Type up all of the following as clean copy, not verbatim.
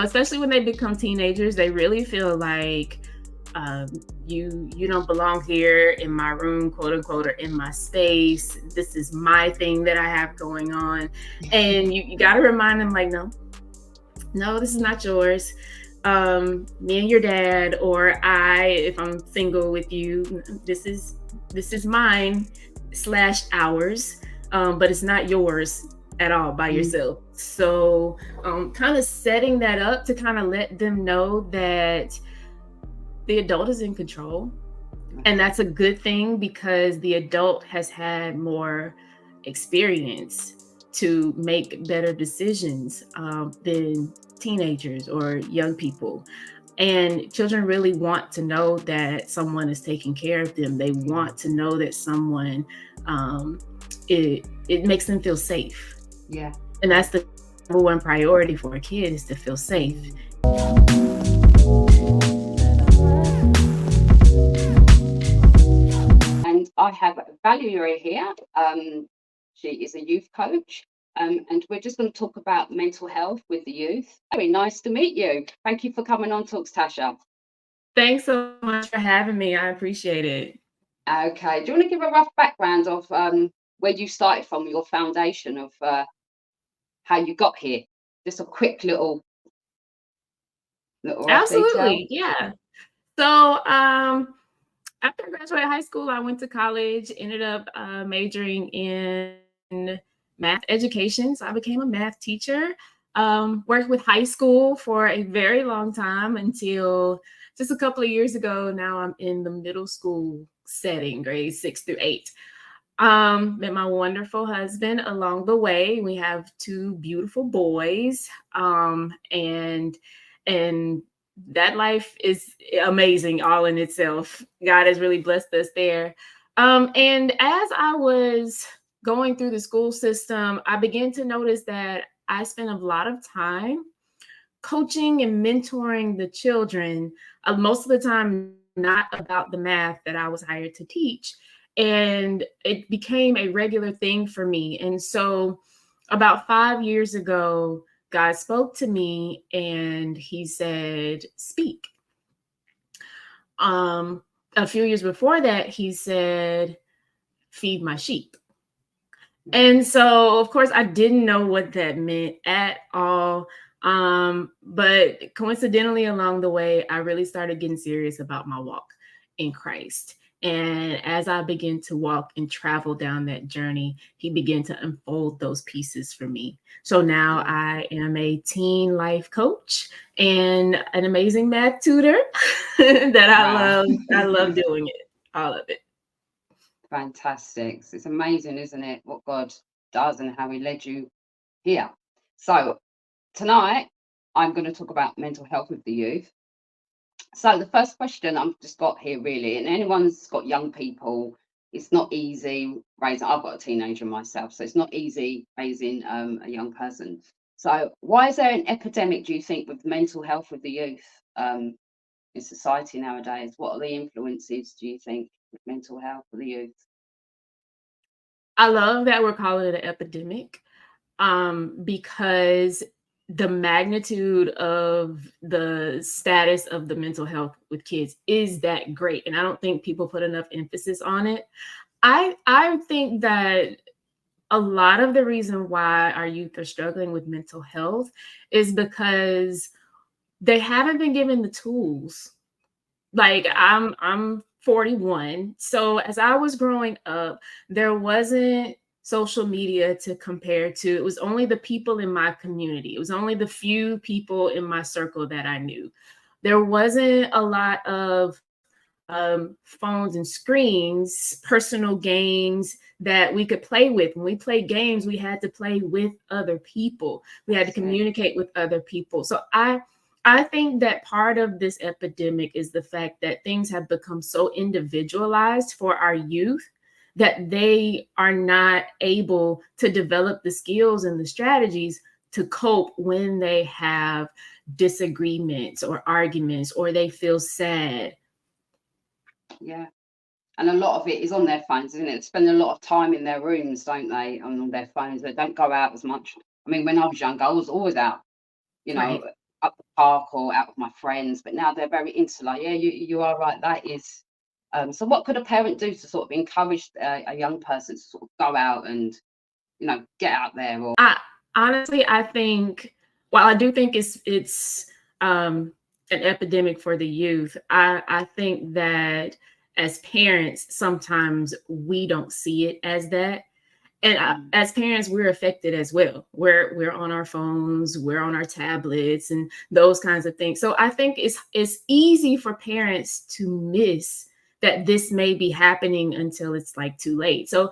Especially when they become teenagers, they really feel like um, you don't belong here in my room, quote unquote, or in my space. This is my thing that I have going on, and you got to remind them like, no, no, this is not yours. Me and your dad, or I, if I'm single with you, this is mine slash ours, but it's not yours at all by Mm. yourself. So, kind of setting that up to kind of let them know that the adult is in control, and that's a good thing because the adult has had more experience to make better decisions than teenagers or young people. And children really want to know that someone is taking care of them. They want to know that someone, um, it makes them feel safe. Yeah. And that's the number one priority for a kid, is to feel safe. And I have Valerie here. She is a youth coach. And we're just going to talk about mental health with the youth. Very nice to meet you. Thank you for coming on Talks, Tasha. Thanks so much for having me. I appreciate it. Okay. Do you want to give a rough background of where you started from, your foundation of how you got here? Just a quick little rough detail. Absolutely. Yeah. So, after I graduated high school, I went to college, ended up majoring in math education. So I became a math teacher. Worked with high school for a very long time until just a couple of years ago. Now I'm in the middle school setting, grades 6 through 8. Met my wonderful husband along the way. We have two beautiful boys, and that life is amazing all in itself. God has really blessed us there. And as I was going through the school system, I began to notice that I spent a lot of time coaching and mentoring the children, most of the time not about the math that I was hired to teach. And it became a regular thing for me. And so about 5 years ago, God spoke to me and he said, speak. Um, a few years before that, he said, feed my sheep. And so, of course, I didn't know what that meant at all. But coincidentally, along the way, I really started getting serious about my walk in Christ. And as I began to walk and travel down that journey, he began to unfold those pieces for me. So now Yeah. I am a teen life coach and an amazing math tutor that I Wow. love. I love doing it, all of it. Fantastic. It's amazing, isn't it, what God does and how he led you here. So tonight I'm going to talk about mental health with the youth. So the first question I've just got here really, and anyone's got young people, it's not easy raising. I've got a teenager myself, so it's not easy raising a young person. So why is there an epidemic, do you think, with mental health with the youth in society nowadays? What are the influences, do you think, with mental health for the youth? I love that we're calling it an epidemic, because the magnitude of the status of the mental health with kids is that great, and I don't think people put enough emphasis on it. I think that a lot of the reason why our youth are struggling with mental health is because they haven't been given the tools. Like Yeah. I'm 41. So as I was growing up, there wasn't social media to compare to. It was only the people in my community. It was only the few people in my circle that I knew. There wasn't a lot of phones and screens, personal games that we could play with. When we played games, we had to play with other people. We had to That's it. communicate with other people. So I think that part of this epidemic is the fact that things have become so individualized for our youth that they are not able to develop the skills and the strategies to cope when they have disagreements or arguments or they feel sad. Yeah. And a lot of it is on their phones, isn't it? They spend a lot of time in their rooms, don't they, on their phones. They don't go out as much. I mean, when I was younger, I was always out. you know, Right. up the park or out with my friends. But now they're very insular. Yeah, you are right. That is. So, what could a parent do to sort of encourage a young person to sort of go out and get out there? Or I honestly, I think, while I do think it's an epidemic for the youth, I think that as parents, sometimes we don't see it as that. And mm, as parents, we're affected as well. We're on our phones, we're on our tablets, and those kinds of things. So I think it's easy for parents to miss that this may be happening until it's like too late. So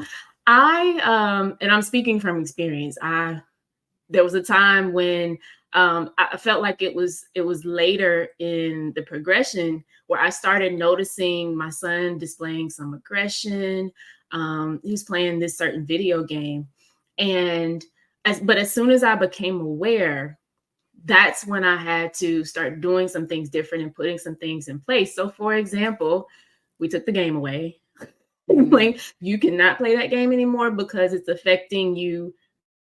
and I'm speaking from experience. I There was a time when I felt like it was later in the progression where I started noticing my son displaying some aggression. He was playing this certain video game, and as soon as I became aware, that's when I had to start doing some things different and putting some things in place. So, for example, we took the game away. mm, Like, you cannot play that game anymore because it's affecting you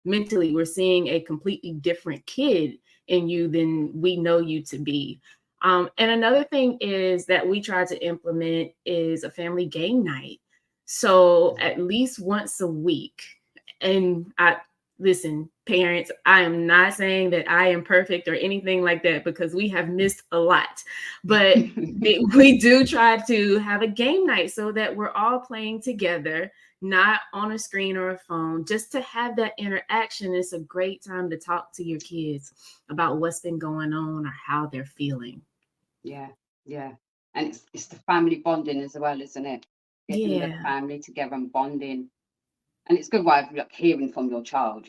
mentally. We're seeing a completely different kid in you than we know you to be. And another thing is that we try to implement is a family game night. So mm. at least once a week. And I listen, parents, I am not saying that I am perfect or anything like that, because we have missed a lot. But we do try to have a game night so that we're all playing together, not on a screen or a phone, just to have that interaction. It's a great time to talk to your kids about what's been going on or how they're feeling. Yeah, yeah. And it's the family bonding as well, isn't it? Getting the Yeah. family together and bonding. And it's a good way of like hearing from your child,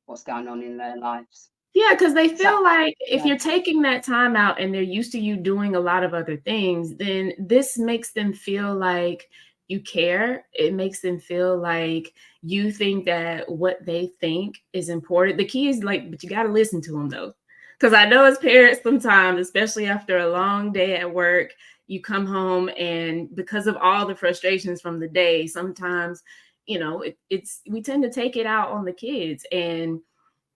what's going on in their lives. Yeah, because they So feel like if yeah, you're taking that time out and they're used to you doing a lot of other things, then this makes them feel like you care. It makes them feel like you think that what they think is important. The key is like, but you got to listen to them though. Because I know as parents, sometimes, especially after a long day at work, you come home and because of all the frustrations from the day, sometimes, we tend to take it out on the kids. And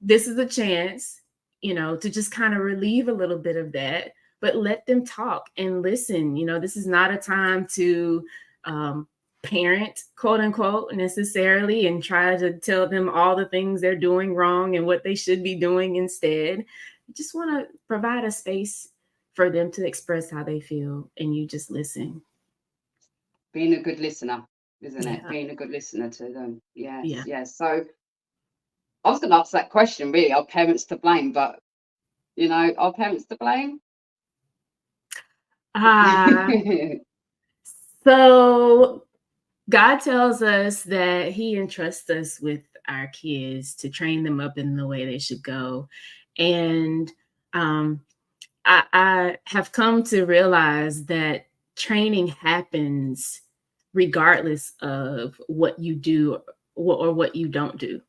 this is a chance, to just kind of relieve a little bit of that, but let them talk and listen. This is not a time to um, parent, quote unquote, necessarily, and try to tell them all the things they're doing wrong and what they should be doing instead. You just want to provide a space for them to express how they feel, and you just listen. being a good listener, isn't it? Yeah. Being a good listener to them. Yes, Yeah. yes. So I was going to ask that question. Really, are parents to blame? But are parents to blame? Ah, so God tells us that He entrusts us with our kids to train them up in the way they should go. And um, I have come to realize that training happens regardless of what you do or what you don't do.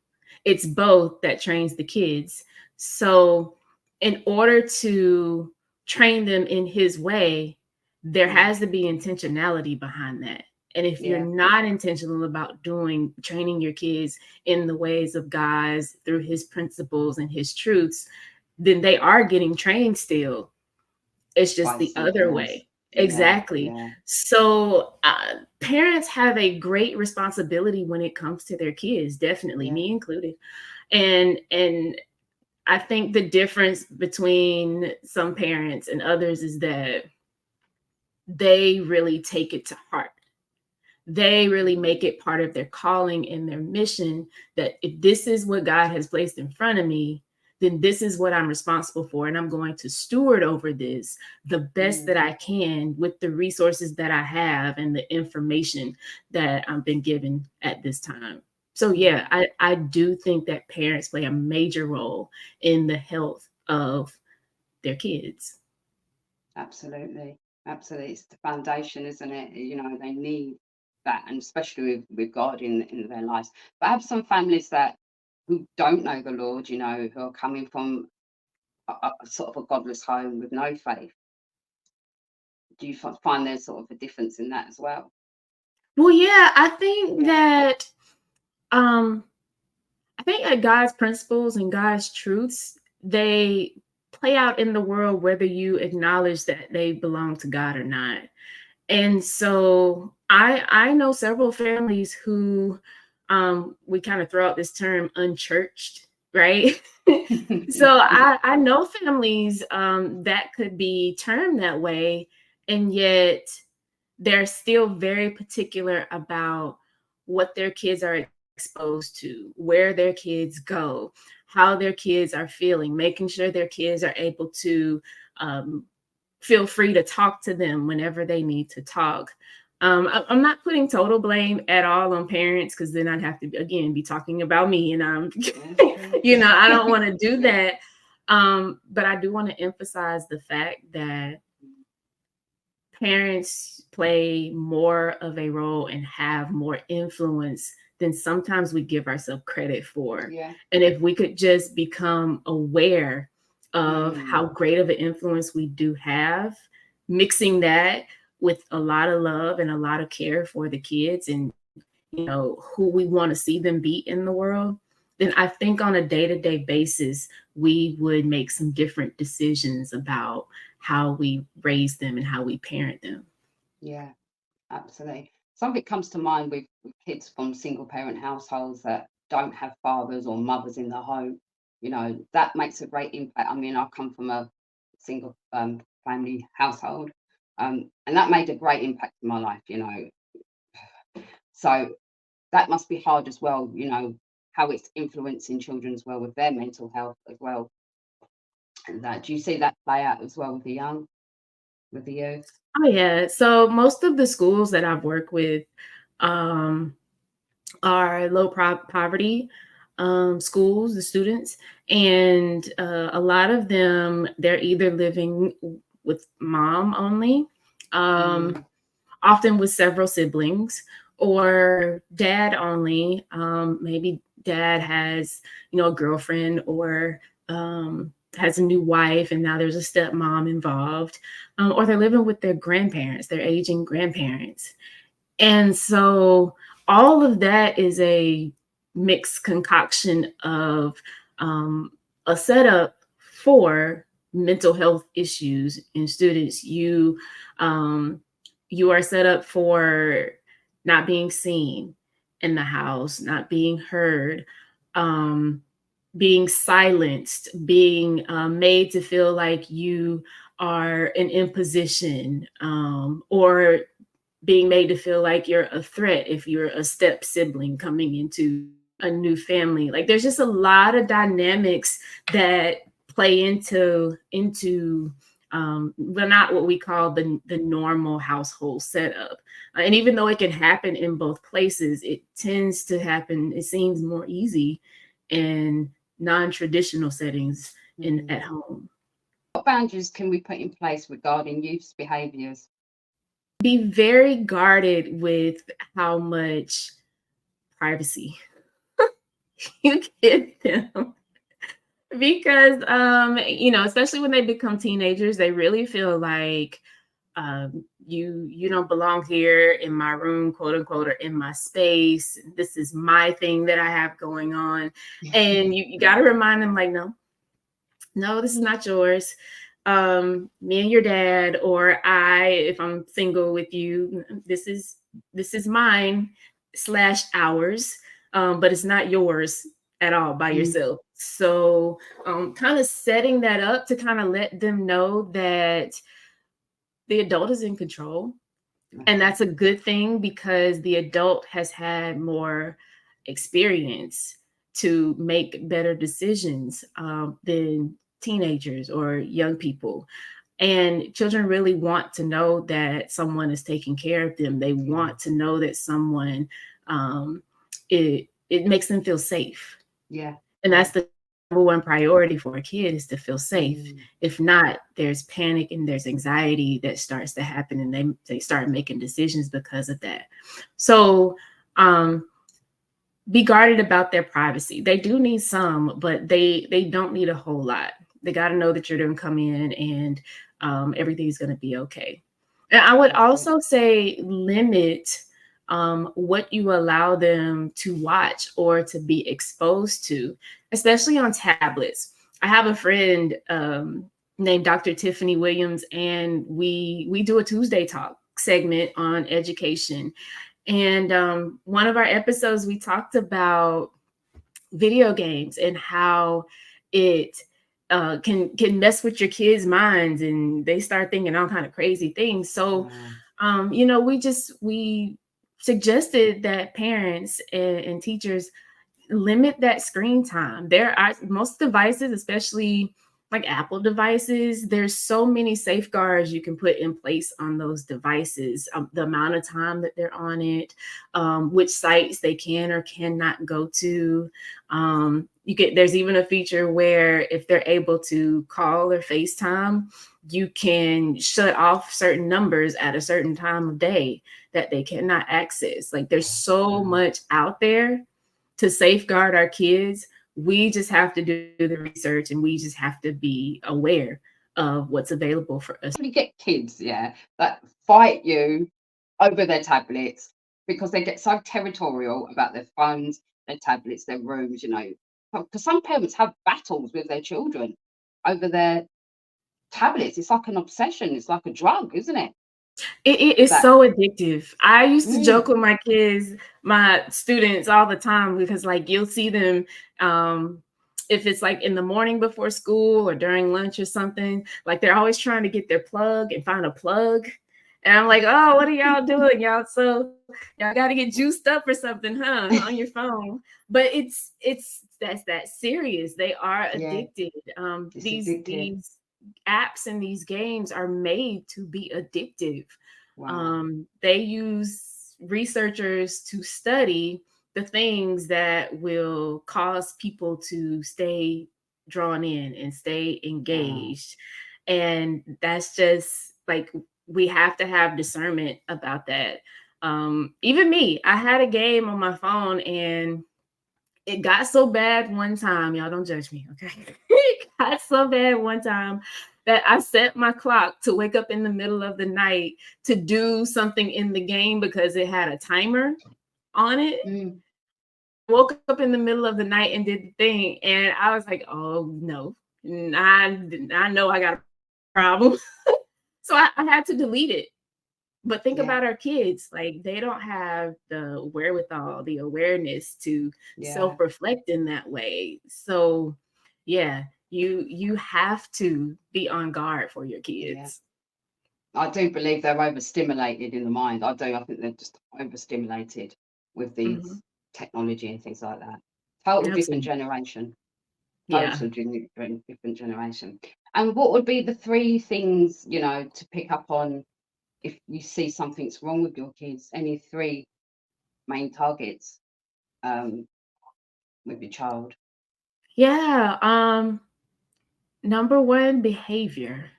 It's both that trains the kids. So, in order to train them in His way, there Mm, has to be intentionality behind that. And if you're yeah, not intentional about training your kids in the ways of God through His principles and His truths, then they are getting trained still. It's just by the something other else. way. Yeah, Exactly. yeah, So, parents have a great responsibility when it comes to their kids, definitely, yeah. me included. And I think the difference between some parents and others is that they really take it to heart. They really make it part of their calling and their mission, that if this is what God has placed in front of me, then this is what I'm responsible for. And I'm going to steward over this the best Mm, that I can with the resources that I have and the information that I've been given at this time. So, mm. yeah, I do think that parents play a major role in the health of their kids. Absolutely, absolutely. It's the foundation, isn't it? They need that, and especially with God in their lives. But I have some families that who don't know the Lord, who are coming from a sort of a godless home with no faith. Do you find there's sort of a difference in that as well? Well, yeah, Yeah. um I think that God's principles and God's truths, they play out in the world whether you acknowledge that they belong to God or not. And so I know several families who we kind of throw out this term unchurched, right? So I know families that could be termed that way, and yet they're still very particular about what their kids are exposed to, where their kids go, how their kids are feeling, making sure their kids are able to um, feel free to talk to them whenever they need to talk. I'm not putting total blame at all on parents, because then I'd have to again be talking about me, and That's true. I don't want to do that. But I do want to emphasize the fact that parents play more of a role and have more influence than sometimes we give ourselves credit for. Yeah. And if we could just become aware of how Mm. great of an influence we do have, mixing that with a lot of love and a lot of care for the kids, and who we want to see them be in the world, then I think on a day-to-day basis we would make some different decisions about how we raise them and how we parent them. Yeah, absolutely. Something comes to mind with kids from single parent households that don't have fathers or mothers in the home. That makes a great impact. I mean, I come from a single family household, and that made a great impact in my life. So that must be hard as well, how it's influencing children as well with their mental health as well. And that, do you see that play out as well with the young, with the youth? Oh yeah. So most of the schools that I've worked with um, are poverty schools, the students, and a lot of them, they're either living with mom only, um, Mm, often with several siblings, or dad only. Maybe dad has, a girlfriend, or has a new wife, and now there's a stepmom involved, or they're living with their grandparents, their aging grandparents. And so all of that is a mixed concoction of um, a setup for mental health issues in students. Um, you are set up for not being seen in the house, not being heard, um, being silenced, being made to feel like you are an imposition, or being made to feel like you're a threat if you're a step sibling coming into a new family. Like there's just a lot of dynamics that play into but not what we call the normal household setup. And even though it can happen in both places, it tends to happen, it seems more easy in non-traditional settings in mm. at home. What boundaries can we put in place regarding youth's behaviours? Be very guarded with how much privacy you give them, because especially when they become teenagers, they really feel like you don't belong here in my room, quote unquote, or in my space. This is my thing that I have going on. And you got to remind them, like, no, this is not yours. Me and your dad, or I, if I'm single with you, this is mine slash ours, but it's not yours at all by Mm, yourself. So kind of setting that up to kind of let them know that the adult is in control, and that's it. that's a good thing, because the adult has had more experience to make better decisions than teenagers or young people. And children really want to know that someone is taking care of them. They Yeah, want to know that someone, it makes them feel safe. yeah, And yeah. that's the number one priority for a kid, is to feel safe. Mm, If not, there's panic and there's anxiety that starts to happen, and they start making decisions because of that. So um be guarded about their privacy. They do need some, but they don't need a whole lot. They got to know that you're going to come in, and everything's going to be okay. And I would that's it. also say limit what you allow them to watch or to be exposed to, especially on tablets. I have a friend named Dr. Tiffany Williams, and we do a Tuesday talk segment on education. And one of our episodes, we talked about video games and how it can mess with your kids' minds, and they start thinking all kind of crazy things. So, Wow. we suggested that parents and teachers limit that screen time. There are most devices, especially like Apple devices, there's so many safeguards you can put in place on those devices, the amount of time that they're on it, which sites they can or cannot go to. There's even a feature where if they're able to call or FaceTime, you can shut off certain numbers at a certain time of day that they cannot access. Like there's so Wow. much out there to safeguard our kids. We just have to do the research, and we just have to be aware of what's available for us. You get kids, yeah, that fight you over their tablets because they get so territorial about their phones, their tablets, their rooms, you know. Because some parents have battles with their children over their tablets. It's like an obsession. It's like a drug, isn't it? It is That so addictive. I used to mm, joke with my kids, my students all the time, because like you'll see them if it's like in the morning before school or during lunch or something, like they're always trying to get their plug and find a plug. And I'm like, oh, what are y'all doing? Y'all got to get juiced up or something, huh? On your phone. But that's serious. They are yeah, addicted. it's addictive. These apps and these games are made to be addictive. Wow. They use researchers to study the things that will cause people to stay drawn in and stay Wow. engaged. And that's just like, we have to have discernment about that. Even me, I had a game on my phone, and it got so bad one time. Y'all don't judge me, okay? It got so bad one time that I set my clock to wake up in the middle of the night to do something in the game because it had a timer on it. Mm, Woke up in the middle of the night and did the thing, and I was like, "Oh no, I know I got a problem." So I had to delete it. But think yeah, about our kids, like they don't have the wherewithal, the awareness to yeah, self-reflect in that way. So yeah, you have to be on guard for your yeah. kids. I do believe they're overstimulated in the mind. I do. I think they're just overstimulated with Hmm. these technology and things like that. Total different Absolutely. generation. Yeah. Different generation. And what would be the three things, you know, to pick up on if you see something's wrong with your kids? Any three main targets um, with your child? Yeah. Number one, behavior.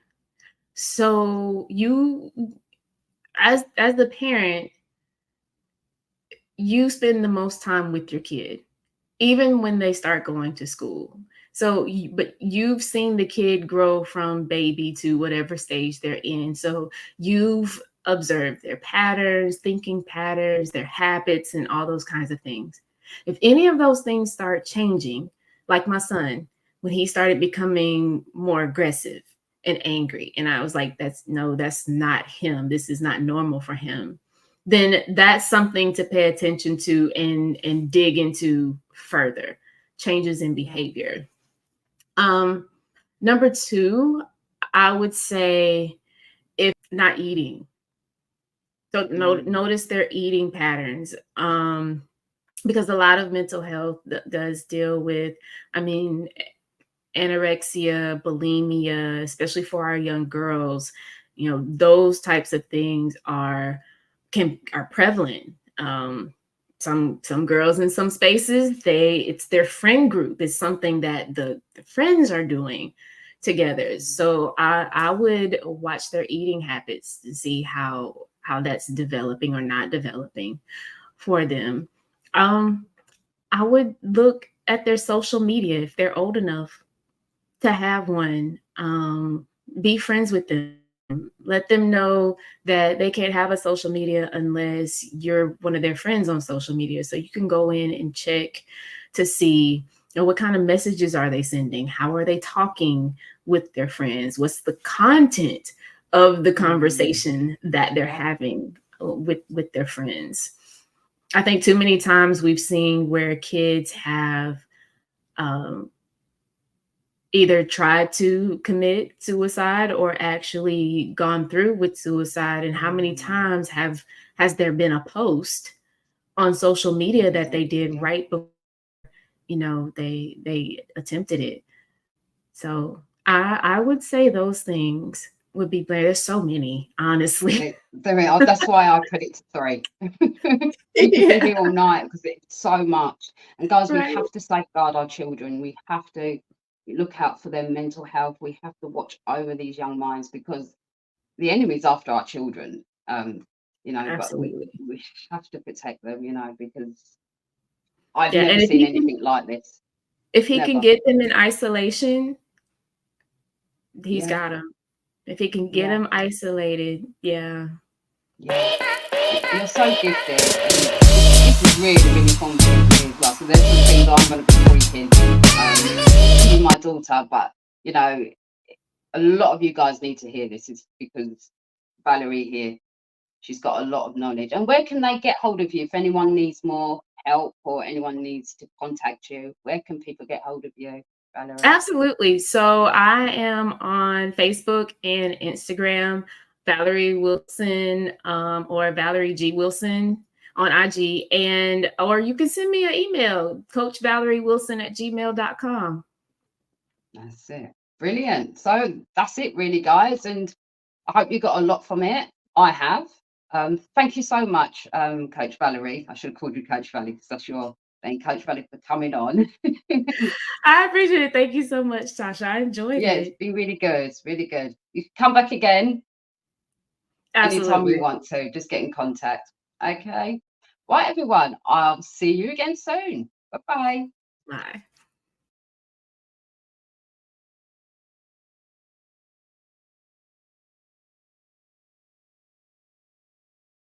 So you, as the parent, you spend the most time with your kid, even when they start going to school. So, but you've seen the kid grow from baby to whatever stage they're in. So you've observed their patterns, thinking patterns, their habits, and all those kinds of things. If any of those things start changing, like my son, when he started becoming more aggressive and angry, and I was like, that's no, that's not him. This is not normal for him. Then that's something to pay attention to and dig into further changes in Yeah. behavior. Um, Number two, I would say if not eating. So Mm, notice their eating patterns. Because a lot of mental health does deal with, I mean, anorexia, bulimia, especially for our young girls, those types of things are prevalent. Some girls in some spaces, it's their friend group. It's something that the friends are doing together. mm, So I would watch their eating habits to see how that's developing or not developing for them. Um, I would look at their social media if they're old enough to have one. Be friends with them. Let them know that they can't have a social media unless you're one of their friends on social media. So you can go in and check to see or what kind of messages are they sending? How are they talking with their friends? What's the content of the Mm, conversation that they're yeah, having with their friends? I think too many times we've seen where kids have um, either tried to commit suicide or actually gone through with suicide. And how many mm, times has there been a post on social media that they evidence, did yeah. right before, they attempted it? So I would say those things would be better. There's so many, honestly. There we are. That's why I put it to three. We could be Yeah, here all night because it's so much. And guys, we right. have to safeguard our children. We have to look out for their mental health. We have to watch over these young minds because the enemy's after our children. But we Absolutely. we have to protect them. Because I've Yeah, never and seen anything like this. if he can Never. get them in isolation, he's Yeah, got them. If he can get yeah, them isolated, yeah, yeah. You're so gifted, and this is really, really informative for me as well. So there's some things I'm going to be tweaking with my daughter, but you know, a lot of you guys need to hear this. Is because Valerie here, she's got a lot of knowledge. And where can they get hold of you if anyone needs more help or anyone needs to contact you? Where can people get hold of you, Valerie? absolutely. So I am on Facebook and Instagram, Valerie Wilson, or Valerie G Wilson on IG, and or you can send me an email, coachvaleriewilson@gmail.com. That's it. Brilliant. So that's it, really, guys. And I hope you got a lot from it. I have. Thank you so much, Coach Valerie. I should have called you Coach Valerie because that's your name, Coach Valerie, for coming on. I appreciate it. Thank you so much, Tasha. I enjoyed Yeah, it's it. been really good. It's really good. You can come back again anytime you Absolutely. want to. Just get in contact. Okay. Right, everyone. I'll see you again soon. Bye bye. Bye.